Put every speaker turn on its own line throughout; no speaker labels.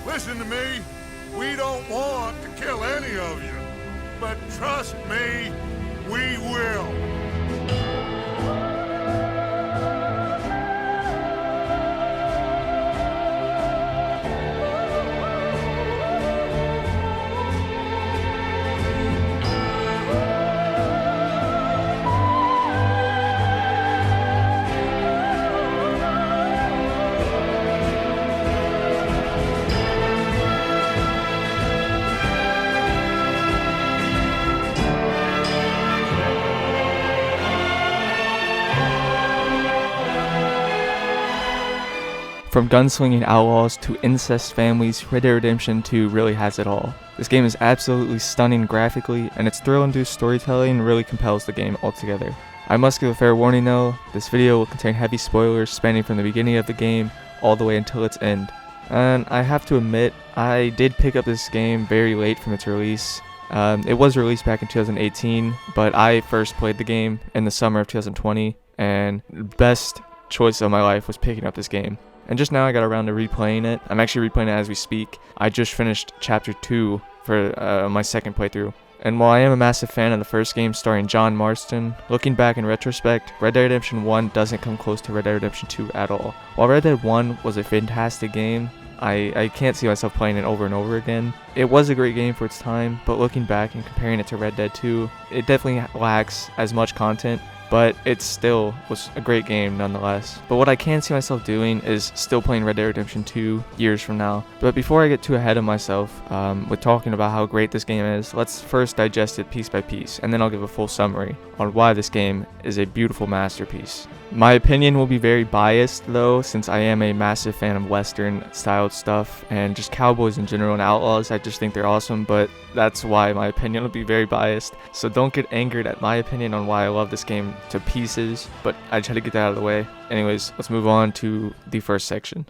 Listen to me. We don't want to kill any of you. But trust me, we will.
From gunslinging outlaws to incest families, Red Dead Redemption 2 really has it all. This game is absolutely stunning graphically, and its thrill-induced storytelling really compels the game altogether. I must give a fair warning though, this video will contain heavy spoilers spanning from the beginning of the game all the way until its end. And I have to admit, I did pick up this game very late from its release. It was released back in 2018, but I first played the game in the summer of 2020, and the best choice of my life was picking up this game. And just now I got around to replaying it. I'm actually replaying it as we speak. I just finished Chapter 2 for my second playthrough. And while I am a massive fan of the first game starring John Marston, looking back in retrospect, Red Dead Redemption 1 doesn't come close to Red Dead Redemption 2 at all. While Red Dead 1 was a fantastic game, I can't see myself playing it over and over again. It was a great game for its time, but looking back and comparing it to Red Dead 2, it definitely lacks as much content, but it still was a great game nonetheless. But what I can see myself doing is still playing Red Dead Redemption 2 years from now. But before I get too ahead of myself with talking about how great this game is, let's first digest it piece by piece, and then I'll give a full summary on why this game is a beautiful masterpiece. My opinion will be very biased though, since I am a massive fan of Western styled stuff and just cowboys in general and outlaws. I just think they're awesome, but that's why my opinion will be very biased. So don't get angered at my opinion on why I love this game to pieces, but I try to get that out of the way. Anyways, let's move on to the first section.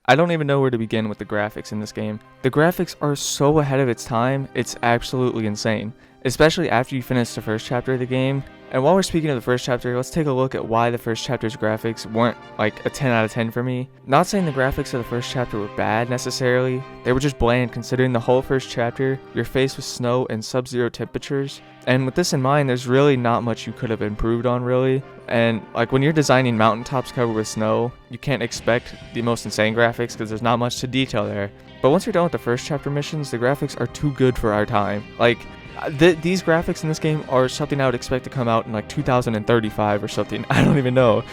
I don't even know where to begin with the graphics in this game. The graphics are so ahead of its time, it's absolutely insane. Especially after you finish the first chapter of the game. And while we're speaking of the first chapter, let's take a look at why the first chapter's graphics weren't like a 10 out of 10 for me. Not saying the graphics of the first chapter were bad necessarily, they were just bland considering the whole first chapter, you're faced with snow and sub-zero temperatures. And with this in mind, there's really not much you could have improved on really. And like when you're designing mountaintops covered with snow, you can't expect the most insane graphics because there's not much to detail there. But once you're done with the first chapter missions, the graphics are too good for our time. Like, these graphics in this game are something I would expect to come out in like 2035 or something. I don't even know.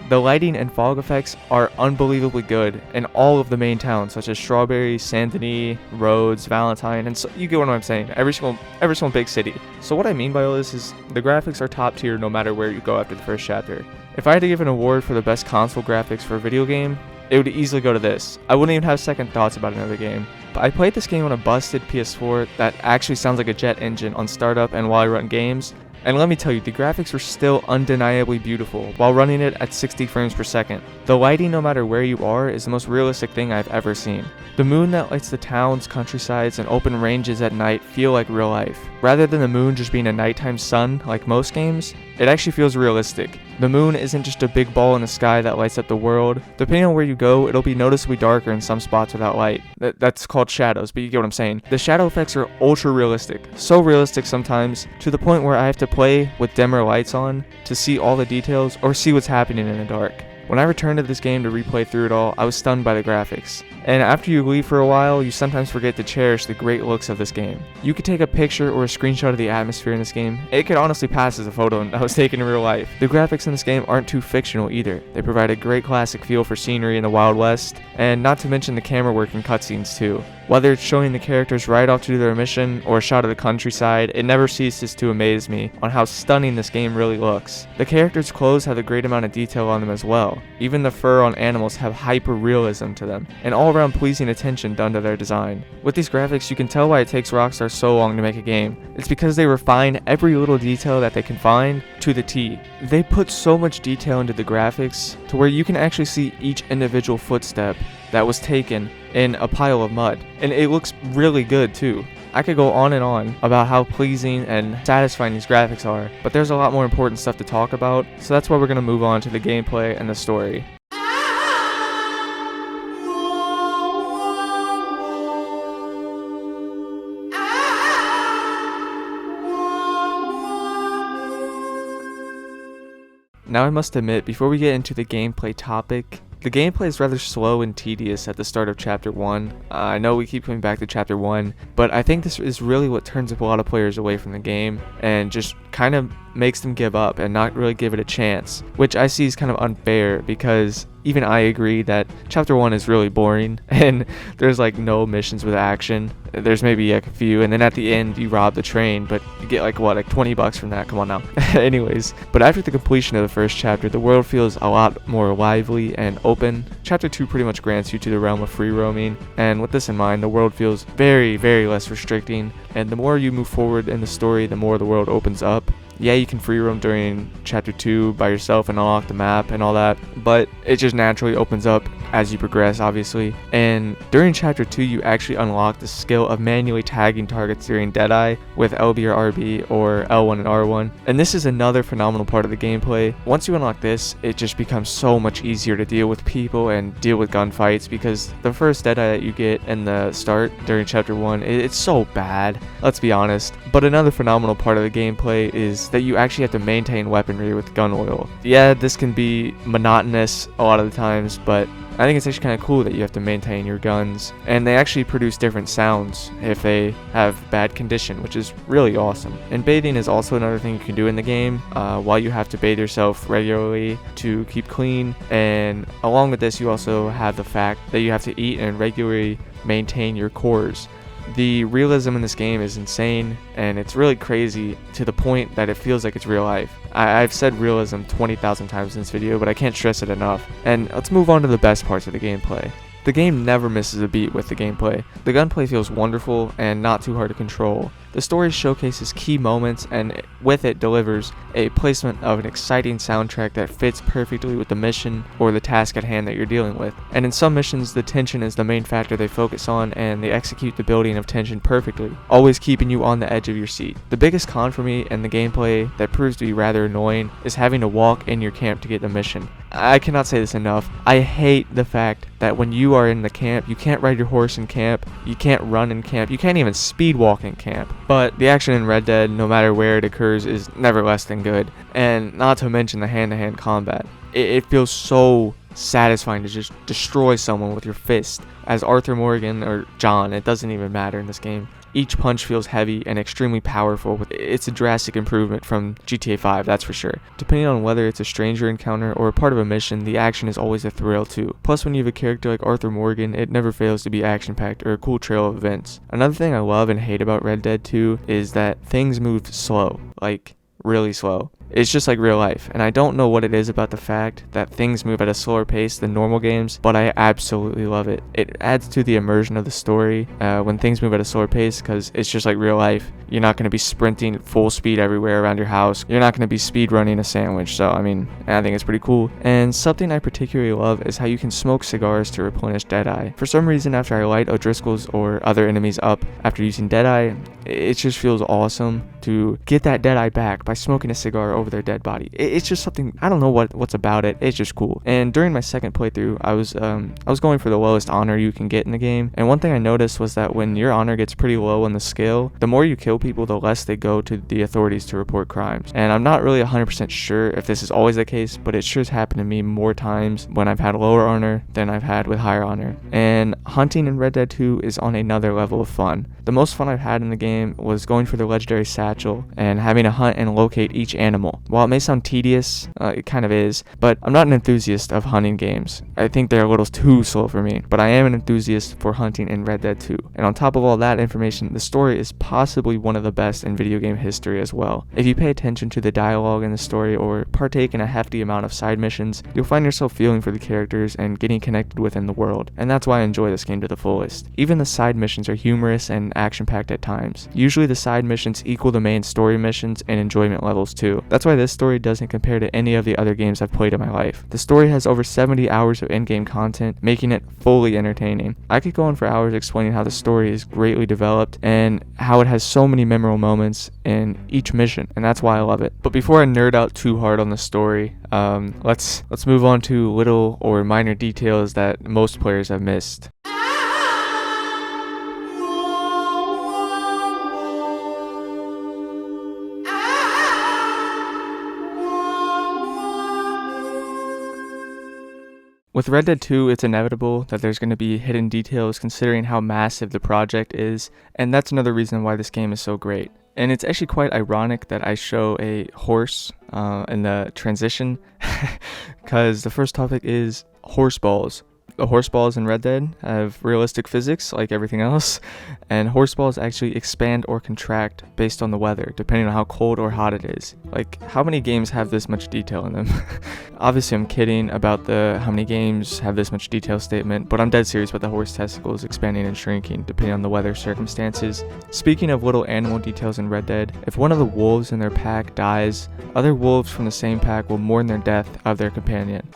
The lighting and fog effects are unbelievably good in all of the main towns, such as Strawberry, Saint Denis, Rhodes, Valentine, and so, you get what I'm saying. Every single big city. So what I mean by all this is the graphics are top tier no matter where you go after the first chapter. If I had to give an award for the best console graphics for a video game, it would easily go to this. I wouldn't even have second thoughts about another game. But I played this game on a busted PS4 that actually sounds like a jet engine on startup and while I run games. And let me tell you, the graphics were still undeniably beautiful while running it at 60 frames per second. The lighting no matter where you are is the most realistic thing I've ever seen. The moon that lights the towns, countrysides, and open ranges at night feel like real life. Rather than the moon just being a nighttime sun like most games, it actually feels realistic. The moon isn't just a big ball in the sky that lights up the world. Depending on where you go, it'll be noticeably darker in some spots without light. That's called shadows, but you get what I'm saying. The shadow effects are ultra realistic. So realistic sometimes, to the point where I have to play with dimmer lights on to see all the details or see what's happening in the dark. When I returned to this game to replay through it all, I was stunned by the graphics. And after you leave for a while, you sometimes forget to cherish the great looks of this game. You could take a picture or a screenshot of the atmosphere in this game. It could honestly pass as a photo that was taken in real life. The graphics in this game aren't too fictional either. They provide a great classic feel for scenery in the Wild West, and not to mention the camera work in cutscenes too. Whether it's showing the characters right off to do their mission or a shot of the countryside, it never ceases to amaze me on how stunning this game really looks. The characters' clothes have a great amount of detail on them as well. Even the fur on animals have hyper-realism to them, and all-around pleasing attention done to their design. With these graphics, you can tell why it takes Rockstar so long to make a game. It's because they refine every little detail that they can find to the T. They put so much detail into the graphics to where you can actually see each individual footstep that was taken in a pile of mud, and it looks really good too. I could go on and on about how pleasing and satisfying these graphics are, but there's a lot more important stuff to talk about, so that's why we're going to move on to the gameplay and the story. Now I must admit, before we get into the gameplay topic, the gameplay is rather slow and tedious at the start of Chapter 1. I know we keep coming back to Chapter 1, but I think this is really what turns a lot of players away from the game and just kind of makes them give up and not really give it a chance, which I see is kind of unfair because even I agree that Chapter 1 is really boring and there's like no missions with action. There's maybe like a few, and then at the end you rob the train, but you get like $20 from that. Come on now. Anyways, but after the completion of the first chapter, the world feels a lot more lively and open. Chapter 2 pretty much grants you to the realm of free roaming, and with this in mind, the world feels very, very less restricting, and the more you move forward in the story, the more the world opens up. Yeah, you can free roam during Chapter 2 by yourself and unlock the map and all that, but it just naturally opens up as you progress, obviously. And during Chapter 2, you actually unlock the skill of manually tagging targets during Deadeye with LB or RB or L1 and R1. And this is another phenomenal part of the gameplay. Once you unlock this, it just becomes so much easier to deal with people and deal with gunfights, because the first Deadeye that you get in the start during Chapter 1, it's so bad, let's be honest. But another phenomenal part of the gameplay is that you actually have to maintain weaponry with gun oil. Yeah, this can be monotonous a lot of the times, but I think it's actually kind of cool that you have to maintain your guns, and they actually produce different sounds if they have bad condition, which is really awesome. And bathing is also another thing you can do in the game, while you have to bathe yourself regularly to keep clean. And along with this, you also have the fact that you have to eat and regularly maintain your cores. The realism in this game is insane, and it's really crazy to the point that it feels like it's real life. I've said realism 20,000 times in this video, but I can't stress it enough. And let's move on to the best parts of the gameplay. The game never misses a beat with the gameplay. The gunplay feels wonderful and not too hard to control. The story showcases key moments, and with it delivers a placement of an exciting soundtrack that fits perfectly with the mission or the task at hand that you're dealing with. And in some missions, the tension is the main factor they focus on, and they execute the building of tension perfectly, always keeping you on the edge of your seat. The biggest con for me in the gameplay that proves to be rather annoying is having to walk in your camp to get the mission. I cannot say this enough. I hate the fact that when you are in the camp, you can't ride your horse in camp, you can't run in camp, you can't even speed walk in camp. But the action in Red Dead, no matter where it occurs, is never less than good. And not to mention the hand-to-hand combat. It feels so satisfying to just destroy someone with your fist. As Arthur Morgan or John, it doesn't even matter in this game. Each punch feels heavy and extremely powerful. It's a drastic improvement from GTA 5, that's for sure. Depending on whether it's a stranger encounter or a part of a mission, the action is always a thrill too. Plus, when you have a character like Arthur Morgan, it never fails to be action-packed or a cool trail of events. Another thing I love and hate about Red Dead 2 is that things move slow, like really slow. It's just like real life, and I don't know what it is about the fact that things move at a slower pace than normal games, but I absolutely love it. It adds to the immersion of the story when things move at a slower pace, because it's just like real life. You're not going to be sprinting full speed everywhere around your house. You're not going to be speed running a sandwich, so I mean, I think it's pretty cool. And something I particularly love is how you can smoke cigars to replenish Deadeye. For some reason, after I light O'Driscoll's or other enemies up after using Deadeye, it just feels awesome to get that Deadeye back by smoking a cigar over their dead body. It's just something, I don't know what's about it. It's just cool. And during my second playthrough, I was going for the lowest honor you can get in the game. And one thing I noticed was that when your honor gets pretty low on the scale, the more you kill people, the less they go to the authorities to report crimes. And I'm not really 100% sure if this is always the case, but it sure has happened to me more times when I've had lower honor than I've had with higher honor. And hunting in Red Dead 2 is on another level of fun. The most fun I've had in the game was going for the legendary satchel and having to hunt and locate each animal. While it may sound tedious, it kind of is, but I'm not an enthusiast of hunting games. I think they're a little too slow for me, but I am an enthusiast for hunting in Red Dead 2. And on top of all that information, the story is possibly one of the best in video game history as well. If you pay attention to the dialogue in the story or partake in a hefty amount of side missions, you'll find yourself feeling for the characters and getting connected within the world. And that's why I enjoy this game to the fullest. Even the side missions are humorous and action-packed at times. Usually the side missions equal the main story missions and enjoyment levels too. That's That's why this story doesn't compare to any of the other games I've played in my life. The story has over 70 hours of in-game content, making it fully entertaining. I could go on for hours explaining how the story is greatly developed and how it has so many memorable moments in each mission, and that's why I love it. But before I nerd out too hard on the story, let's move on to little or minor details that most players have missed. With Red Dead 2, it's inevitable that there's going to be hidden details considering how massive the project is, and that's another reason why this game is so great. And it's actually quite ironic that I show a horse in the transition, because the first topic is horse balls. The horse balls in Red Dead have realistic physics like everything else, and horse balls actually expand or contract based on the weather, depending on how cold or hot it is. Like, how many games have this much detail in them? Obviously, I'm kidding about the how many games have this much detail statement, but I'm dead serious about the horse testicles expanding and shrinking depending on the weather circumstances. Speaking of little animal details in Red Dead, if one of the wolves in their pack dies, other wolves from the same pack will mourn their death of their companion.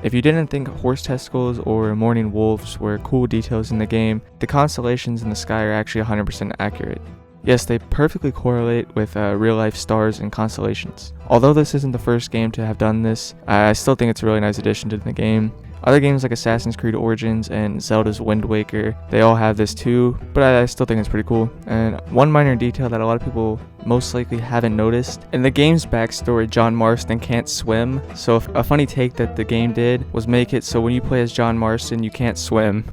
If you didn't think horse testicles or mourning wolves were cool details in the game, the constellations in the sky are actually 100% accurate. Yes, they perfectly correlate with real-life stars and constellations. Although this isn't the first game to have done this, I still think it's a really nice addition to the game. Other games like Assassin's Creed Origins and Zelda's Wind Waker, they all have this too, but I still think it's pretty cool. And one minor detail that a lot of people most likely haven't noticed, in the game's backstory, John Marston can't swim, so a funny take that the game did was make it so when you play as John Marston, you can't swim.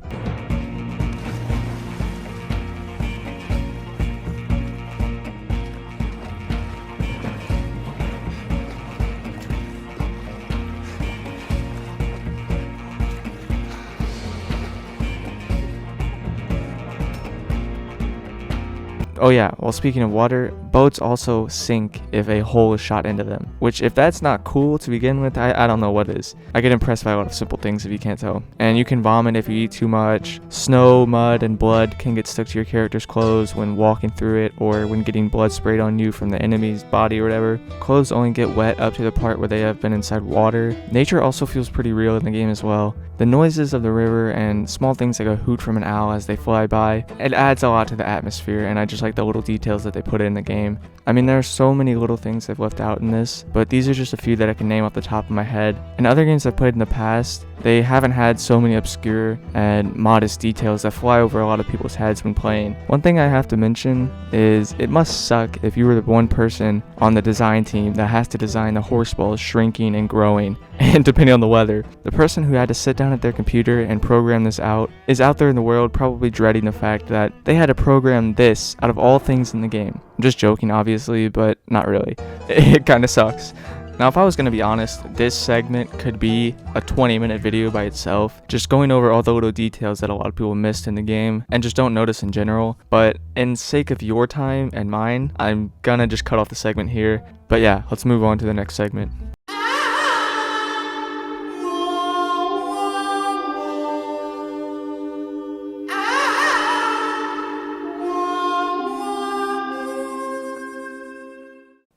Oh yeah, well, speaking of water, boats also sink if a hole is shot into them, which if that's not cool to begin with, I don't know what is. I get impressed by a lot of simple things if you can't tell. And you can vomit if you eat too much. Snow, mud, and blood can get stuck to your character's clothes when walking through it or when getting blood sprayed on you from the enemy's body or whatever. Clothes only get wet up to the part where they have been inside water. Nature also feels pretty real in the game as well. The noises of the river and small things like a hoot from an owl as they fly by, it adds a lot to the atmosphere, and I just like the little details that they put in the game. I mean, there are so many little things I've left out in this, but these are just a few that I can name off the top of my head. In other games I've played in the past, they haven't had so many obscure and modest details that fly over a lot of people's heads when playing. One thing I have to mention is it must suck if you were the one person on the design team that has to design the horse balls shrinking and growing, and depending on the weather. The person who had to sit down at their computer and program this out is out there in the world probably dreading the fact that they had to program this out of all things in the game. I'm just joking, obviously, but not really. It kind of sucks. Now, if I was going to be honest, this segment could be a 20-minute video by itself, just going over all the little details that a lot of people missed in the game and just don't notice in general. But in sake of your time and mine, I'm gonna just cut off the segment here. But yeah, let's move on to the next segment.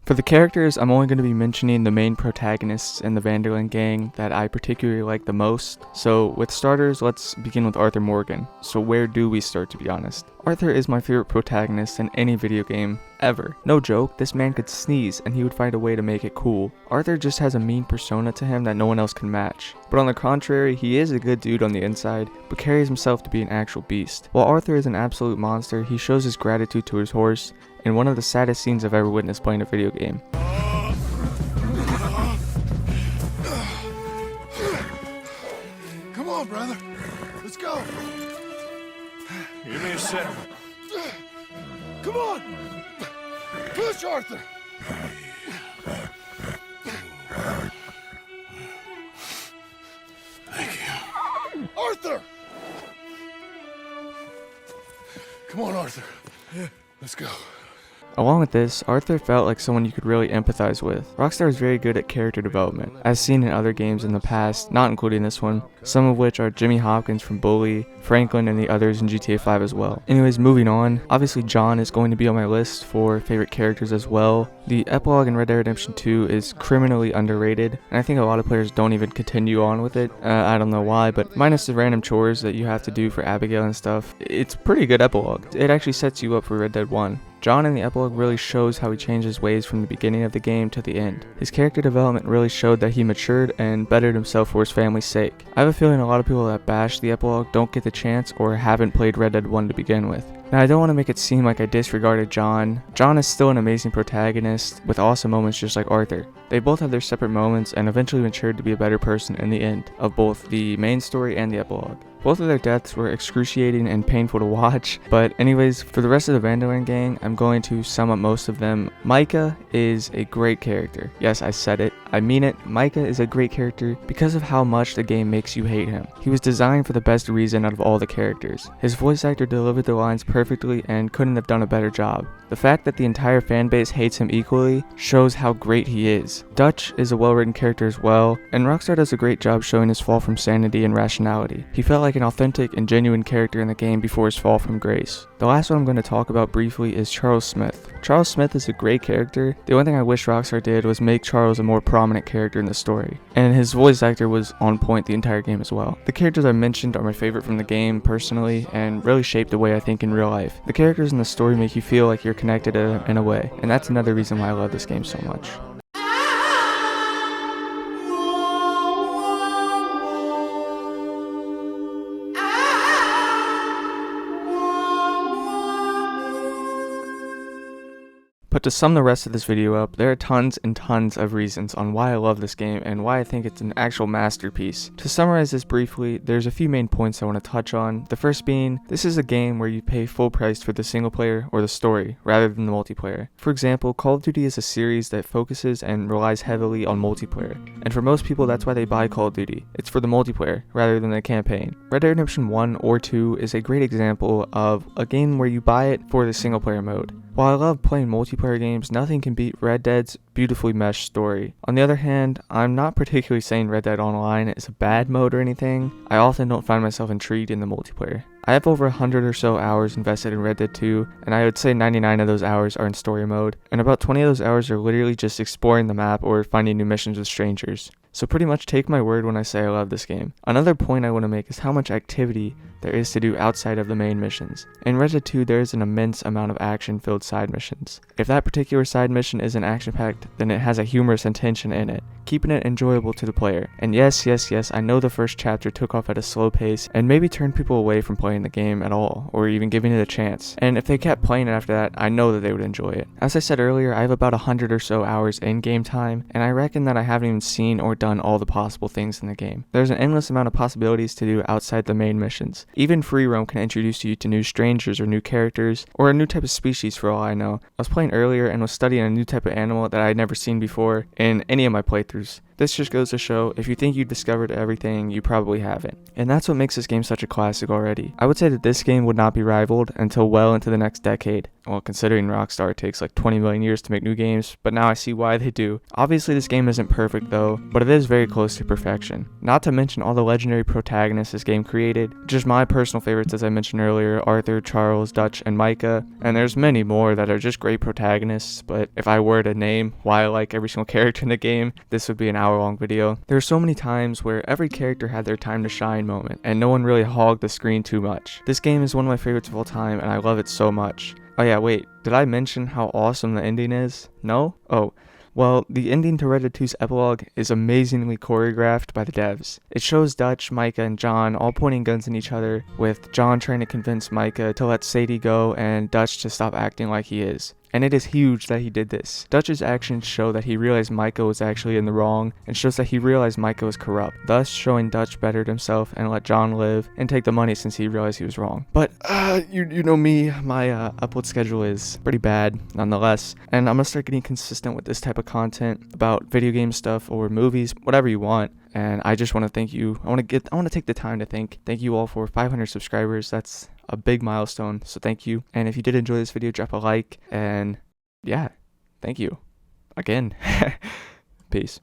For the characters, I'm only going to be mentioning the main protagonists in the Vanderland gang that I particularly like the most. So with starters, let's begin with Arthur Morgan. So where do we start, to be honest? Arthur is my favorite protagonist in any video game ever. No joke, this man could sneeze and he would find a way to make it cool. Arthur just has a mean persona to him that no one else can match. But on the contrary, he is a good dude on the inside, but carries himself to be an actual beast. While Arthur is an absolute monster, he shows his gratitude to his horse in one of the saddest scenes I've ever witnessed playing a video game.
Come on, brother. Let's go. Give me a sec. Come on. Push, Arthur. Thank you. Arthur! Come on, Arthur. Let's go.
Along with this, Arthur felt like someone you could really empathize with. Rockstar is very good at character development, as seen in other games in the past, not including this one, some of which are Jimmy Hopkins from Bully, Franklin, and the others in GTA 5 as well. Anyways, moving on, obviously John is going to be on my list for favorite characters as well. The epilogue in Red Dead Redemption 2 is criminally underrated, and I think a lot of players don't even continue on with it. I don't know why, but minus the random chores that you have to do for Abigail and stuff, it's a pretty good epilogue. It actually sets you up for Red Dead 1. John in the epilogue really shows how he changed his ways from the beginning of the game to the end. His character development really showed that he matured and bettered himself for his family's sake. I have a feeling a lot of people that bash the epilogue don't get the chance or haven't played Red Dead 1 to begin with. Now, I don't want to make it seem like I disregarded John. John is still an amazing protagonist with awesome moments just like Arthur. They both have their separate moments and eventually matured to be a better person in the end of both the main story and the epilogue. Both of their deaths were excruciating and painful to watch, but anyways, for the rest of the Vanderland gang, I'm going to sum up most of them. Micah is a great character. Yes, I said it. I mean it. Micah is a great character because of how much the game makes you hate him. He was designed for the best reason out of all the characters. His voice actor delivered the lines perfectly and couldn't have done a better job. The fact that the entire fanbase hates him equally shows how great he is. Dutch is a well-written character as well, and Rockstar does a great job showing his fall from sanity and rationality. He felt like an authentic and genuine character in the game before his fall from grace. The last one I'm going to talk about briefly is Charles Smith. Charles Smith is a great character. The only thing I wish Rockstar did was make Charles a more prominent character in the story, and his voice actor was on point the entire game as well. The characters I mentioned are my favorite from the game personally and really shaped the way I think in real life. The characters in the story make you feel like you're connected to them in a way, and that's another reason why I love this game so much. But to sum the rest of this video up, there are tons and tons of reasons on why I love this game and why I think it's an actual masterpiece. To summarize this briefly, there's a few main points I want to touch on. The first being, this is a game where you pay full price for the single player or the story, rather than the multiplayer. For example, Call of Duty is a series that focuses and relies heavily on multiplayer, and for most people that's why they buy Call of Duty. It's for the multiplayer, rather than the campaign. Red Dead Redemption 1 or 2 is a great example of a game where you buy it for the single player mode. While I love playing multiplayer games, nothing can beat Red Dead's beautifully meshed story. On the other hand, I'm not particularly saying Red Dead Online is a bad mode or anything. I often don't find myself intrigued in the multiplayer. I have over 100 or so hours invested in Red Dead 2, and I would say 99 of those hours are in story mode, and about 20 of those hours are literally just exploring the map or finding new missions with strangers. So pretty much take my word when I say I love this game. Another point I want to make is how much activity there is to do outside of the main missions. In Red Dead 2, there is an immense amount of action-filled side missions. If that particular side mission isn't action-packed, then it has a humorous intention in it, keeping it enjoyable to the player. And yes, I know the first chapter took off at a slow pace and maybe turned people away from playing the game at all, or even giving it a chance. And if they kept playing it after that, I know that they would enjoy it. As I said earlier, I have about 100 or so hours in game time, and I reckon that I haven't even seen or done all the possible things in the game. There's an endless amount of possibilities to do outside the main missions. Even free roam can introduce you to new strangers or new characters, or a new type of species for all I know. I was playing earlier and was studying a new type of animal that I had never seen before in any of my playthroughs. This just goes to show, if you think you've discovered everything, you probably haven't. And that's what makes this game such a classic already. I would say that this game would not be rivaled until well into the next decade. Well, considering Rockstar takes like 20 million years to make new games, but now I see why they do. Obviously this game isn't perfect though, but it is very close to perfection. Not to mention all the legendary protagonists this game created. Just my personal favorites, as I mentioned earlier, Arthur, Charles, Dutch, and Micah. And there's many more that are just great protagonists, but if I were to name why I like every single character in the game, this would be an hour-long video. There are so many times where every character had their time to shine moment, and no one really hogged the screen too much. This game is one of my favorites of all time, and I love it so much. Oh yeah, wait, did I mention how awesome the ending is? No? Oh. Well, the ending to Red Dead 2's epilogue is amazingly choreographed by the devs. It shows Dutch, Micah, and John all pointing guns at each other, with John trying to convince Micah to let Sadie go and Dutch to stop acting like he is. And it is huge that he did this. Dutch's actions show that he realized Micah was actually in the wrong, and shows that he realized Micah was corrupt, thus showing Dutch bettered himself and let John live and take the money since he realized he was wrong. But you know me, my upload schedule is pretty bad nonetheless, and I'm gonna start getting consistent with this type of content about video game stuff or movies, whatever you want. And I just want to thank you. I want to take the time to thank you all for 500 subscribers. That's a big milestone, so thank you. And if you did enjoy this video, drop a like, and yeah, thank you again. Peace.